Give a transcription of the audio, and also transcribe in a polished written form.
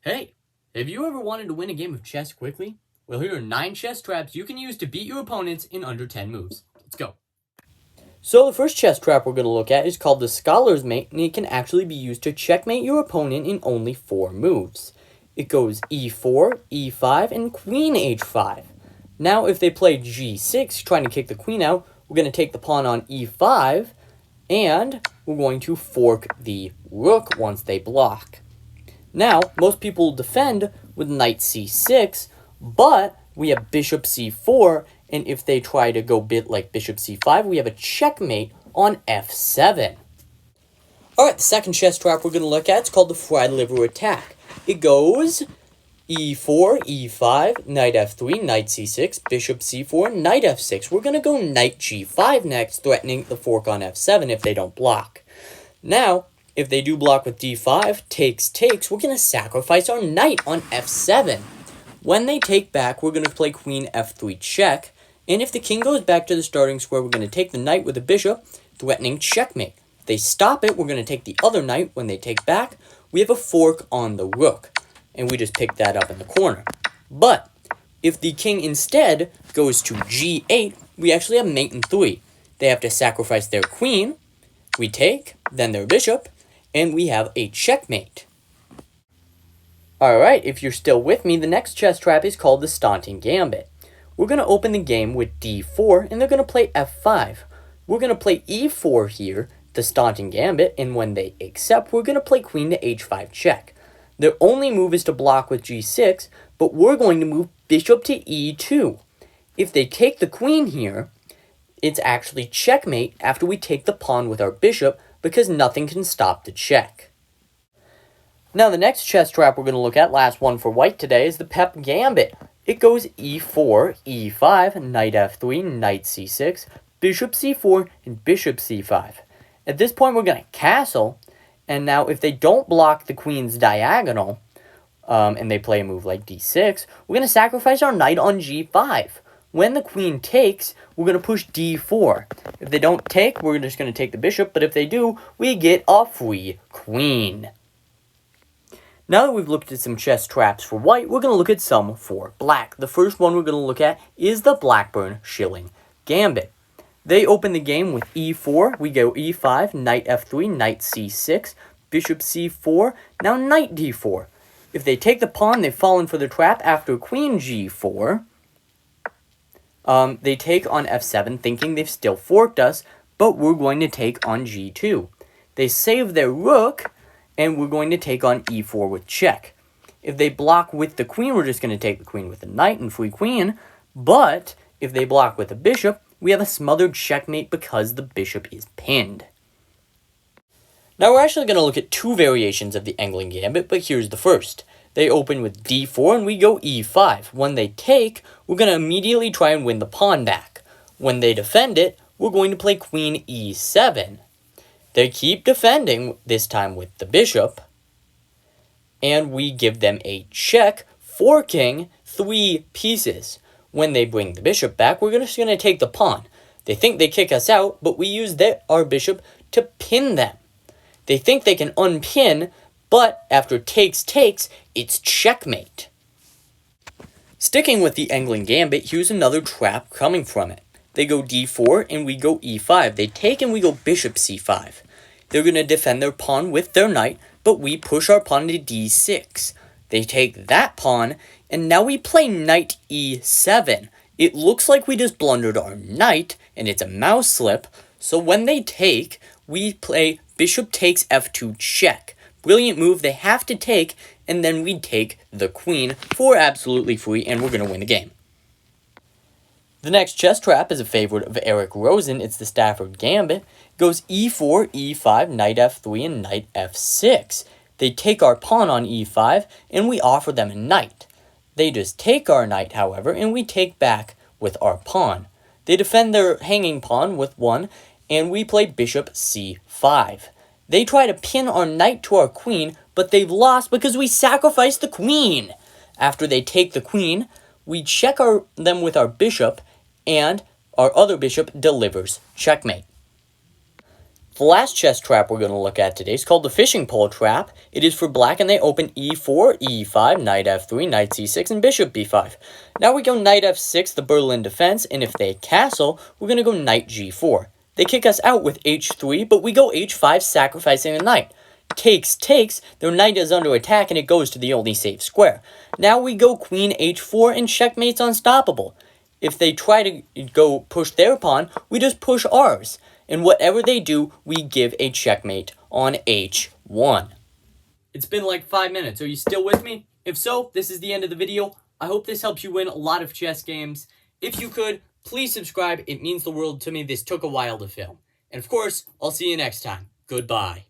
Hey, have you ever wanted to win a game of chess quickly? Well, here are 9 chess traps you can use to beat your opponents in under 10 moves. Let's go. So the first chess trap we're going to look at is called the Scholar's Mate, and it can actually be used to checkmate your opponent in only 4 moves. It goes e4, e5, and queen h5. Now if they play g6, trying to kick the queen out, we're going to take the pawn on e5, and we're going to fork the rook once they block. Now, most people defend with knight c6, but we have bishop c4, and if they try to go bit like bishop c5, we have a checkmate on f7. Alright, the second chess trap we're going to look at is called the fried liver attack. It goes e4, e5, knight f3, knight c6, bishop c4, knight f6. We're going to go knight g5 next, threatening the fork on f7 if they don't block. Now, if they do block with d5, takes, we're going to sacrifice our knight on f7. When they take back, we're going to play queen f3 check. And if the king goes back to the starting square, we're going to take the knight with the bishop, threatening checkmate. If they stop it, we're going to take the other knight. When they take back, we have a fork on the rook. And we just pick that up in the corner. But if the king instead goes to g8, we actually have mate in 3. They have to sacrifice their queen. We take, then their bishop, and we have a checkmate. Alright, if you're still with me, the next chess trap is called the Staunting Gambit. We're going to open the game with d4, and they're going to play f5. We're going to play e4 here, the Staunting Gambit, and when they accept, we're going to play queen to h5 check. Their only move is to block with g6, but we're going to move bishop to e2. If they take the queen here, it's actually checkmate after we take the pawn with our bishop, because nothing can stop the check. Now the next chess trap we're going to look at, last one for white today, is the Pep Gambit. It goes e4, e5, knight f3, knight c6, bishop c4, and bishop c5. At this point we're going to castle, and now if they don't block the queen's diagonal, and they play a move like d6, we're going to sacrifice our knight on g5. When the queen takes, we're going to push d4. If they don't take, we're just going to take the bishop, but if they do, we get a free queen. Now that we've looked at some chess traps for white, we're going to look at some for black. The first one we're going to look at is the Blackburn Shilling Gambit. They open the game with e4, we go e5, knight f3, knight c6, bishop c4, now knight d4. If they take the pawn, they've fallen for the trap after queen g4. They take on f7, thinking they've still forked us, but we're going to take on g2. They save their rook, and we're going to take on e4 with check. If they block with the queen, we're just going to take the queen with the knight and free queen. But if they block with the bishop, we have a smothered checkmate because the bishop is pinned. Now we're actually going to look at 2 variations of the England Gambit, but here's the first. They open with d4 and we go e5. When they take, we're going to immediately try and win the pawn back. When they defend it, we're going to play queen e7. They keep defending, this time with the bishop, and we give them a check, forking 3 pieces. When they bring the bishop back, we're just going to take the pawn. They think they kick us out, but we use our bishop to pin them. They think they can unpin, but after takes, it's checkmate. Sticking with the England Gambit, here's another trap coming from it. They go d4 and we go e5. They take and we go bishop c5. They're going to defend their pawn with their knight, but we push our pawn to d6. They take that pawn, and now we play knight e7. It looks like we just blundered our knight, and it's a mouse slip. So when they take, we play bishop takes f2 check. Brilliant move. They have to take, and then we take the queen for absolutely free, and we're going to win the game. The next chess trap is a favorite of Eric Rosen. It's the Stafford Gambit. It goes e4, e5, knight f3, and knight f6. They take our pawn on e5, and we offer them a knight. They just take our knight, however, and we take back with our pawn. They defend their hanging pawn with 1, and we play bishop c5. They try to pin our knight to our queen, but they've lost because we sacrificed the queen. After they take the queen, we check them with our bishop, and our other bishop delivers checkmate. The last chess trap we're going to look at today is called the fishing pole trap. It is for black, and they open e4, e5, knight f3, knight c6, and bishop b5. Now we go knight f6, the Berlin defense, and if they castle, we're going to go knight g4. They kick us out with h3, but we go h5, sacrificing a knight. Takes, their knight is under attack, and it goes to the only safe square. Now we go queen h4, and checkmate's unstoppable. If they try to go push their pawn, we just push ours. And whatever they do, we give a checkmate on h1. It's been like 5 minutes. Are you still with me? If so, this is the end of the video. I hope this helps you win a lot of chess games. If you could, please subscribe. It means the world to me. This took a while to film. And of course, I'll see you next time. Goodbye.